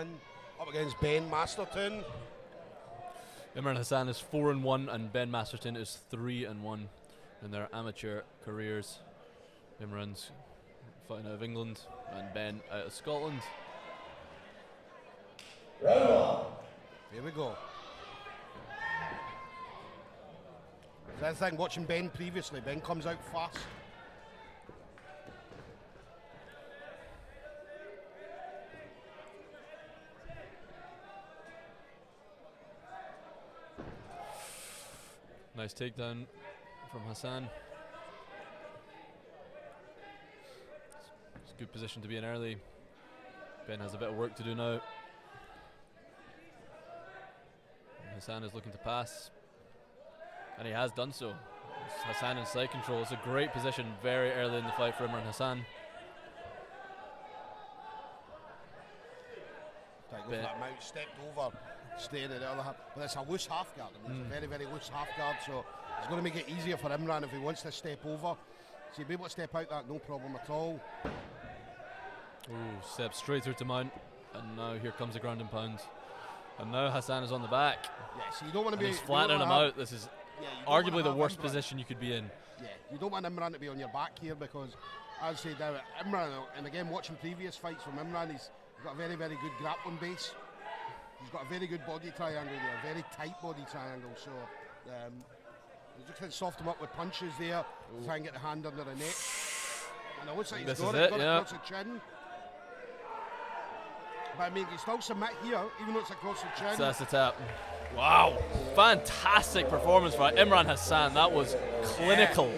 Hassan up against Ben Masterton. Imran Hassan is 4-1 and Ben Masterton is 3-1 in their amateur careers. Imran's fighting out of England and Ben out of Scotland. Here we go. That's the thing, watching Ben previously, Ben comes out fast. Nice takedown from Hassan. It's a good position to be in early. Ben has a bit of work to do now. And Hassan is looking to pass. And he has done so. Hassan in side control. It's a great position very early in the fight for Imran Hassan. That mount stepped over, staying at the other half. But it's a loose half guard. I mean, it's a very, very loose half guard, so it's going to make it easier for Imran if he wants to step over. So he'll be able to step out that, no problem at all. Ooh, step straight through to mount. And now here comes the ground and pound. And now Hassan is on the back. Yeah, so you don't want to be... He's flattening him out. This is arguably the worst position you could be in. Yeah, you don't want Imran to be on your back here because, as I say now, Imran, and again watching previous fights from Imran, he's got a very, very good grappling base. He's got a very good body triangle there, a very tight body triangle. So he's just going to soften him up with punches there, try and get the hand under the neck. And it looks like he's got it across the chin. But I mean, he still submit here, even though it's across the chin. So that's the tap. Wow, fantastic performance by Imran Hassan. That was clinical.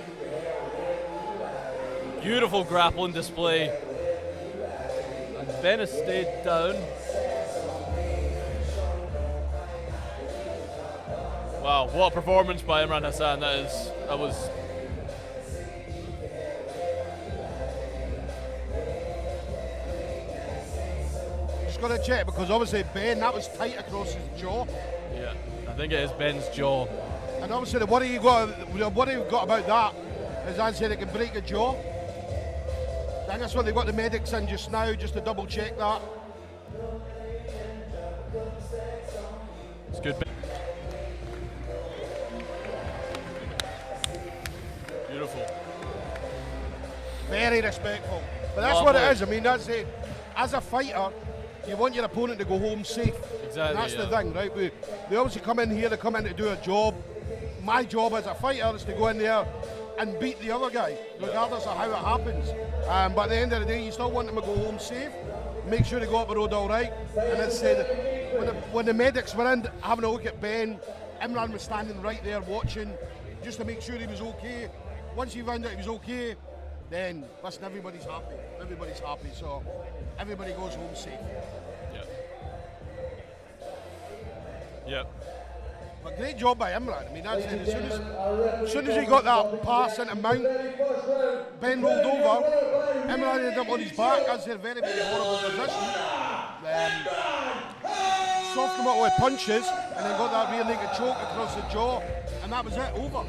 Beautiful grappling display. And Ben has stayed down. Wow, what a performance by Imran Hassan. That was. Just got to check because obviously Ben, that was tight across his jaw. Yeah, I think it is Ben's jaw. And obviously the worry you've got about that is I said it can break the jaw. I think that's what they've got the medics in just now, just to double check that. It's good. Beautiful. Very respectful. But that's what it is. I mean, that's it. As a fighter, you want your opponent to go home safe. Exactly. And that's the thing, right? We obviously come in here to come in to do a job. My job as a fighter is to go in there and beat the other guy, regardless of how it happens. But at the end of the day, you still want them to go home safe. Make sure they go up the road all right. And as I said, when the medics were in having a look at Ben, Imran was standing right there watching, just to make sure he was okay. Once he found out he was okay, then listen, everybody's happy. Everybody's happy, so everybody goes home safe. Yep. But great job by Imran. I mean, that's it. As soon as he got that pass into mount, Ben rolled over. Imran ended up on his back. That's a very, very horrible position. Softened him up with punches, and then got that rear naked choke across the jaw, and that was it. Over.